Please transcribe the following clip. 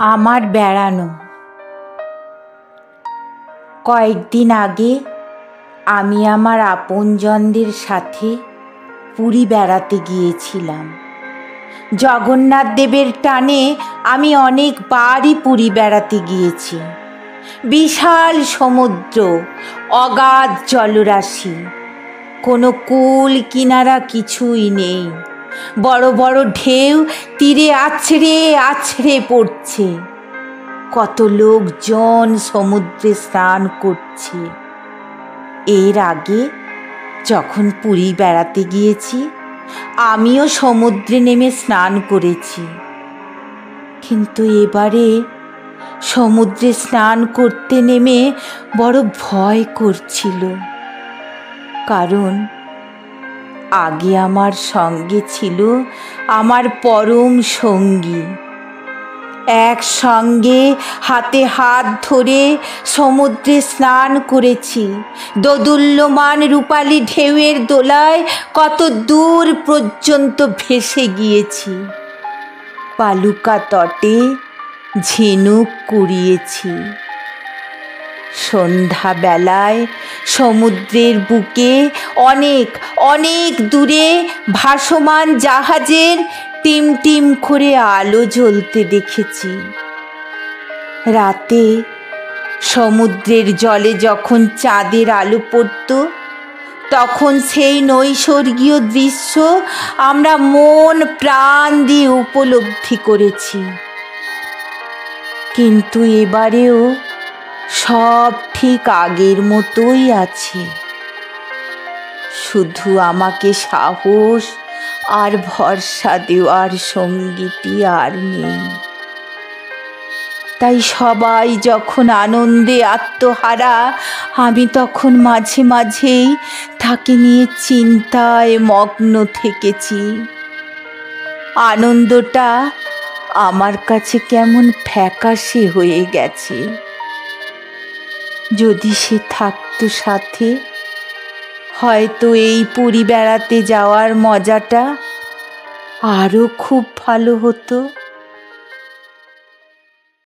আমার বেড়ানো। কয়েকদিন আগে আমি আমার আপনজনদের সাথে পুরী বেড়াতে গিয়েছিলাম। জগন্নাথ দেবের টানে আমি অনেকবারই পুরী বেড়াতে গিয়েছি। বিশাল সমুদ্র, অগাধ জলরাশি, কোনো কূল কিনারা কিছুই নেই। বড় বড় ঢেউ তীরে আছড়ে আছড়ে পড়ছে। কত লোকজন সমুদ্রে স্নান করছে। এর আগে যখন পুরী বেড়াতে গিয়েছি, আমিও সমুদ্রে নেমে স্নান করেছি। কিন্তু এবারে সমুদ্রে স্নান করতে নেমে বড় ভয় করছিল। কারণ আগে আমার সঙ্গে ছিল আমার পরম সঙ্গী। একসঙ্গে হাতে হাত ধরে সমুদ্রে স্নান করেছি। দোদুল্যমান রূপালী ঢেউয়ের দোলায় কত দূর পর্যন্ত ভেসে গিয়েছি। বালুকা তটে ঝিনুক কুড়িয়েছি। সন্ধ্যাবেলায় সমুদ্রের বুকে অনেক অনেক দূরে ভাসমান জাহাজের টিম টিম করে আলো জ্বলতে দেখেছি। রাতে সমুদ্রের জলে যখন চাঁদের আলো পড়ত, তখন সেই নৈসর্গীয় দৃশ্য আমরা মন প্রাণ দিয়ে উপলব্ধি করেছি। কিন্তু এবারেও সব ঠিক আগের মতোই আছে। শুধু আমাকে সাহস আর ভরসা দেওয়ার সঙ্গীটি আর নেই। তাই সবাই যখন আনন্দে আত্মহারা, আমি তখন মাঝে মাঝেই তাকে নিয়ে চিন্তায় মগ্ন থেকেছি। আনন্দটা আমার কাছে কেমন ফ্যাকাশে হয়ে গেছে। যদি সে থাকতো সাথে, হয়তো এই পুরী বেড়াতে যাওয়ার মজাটা আরও খুব ভালো হতো।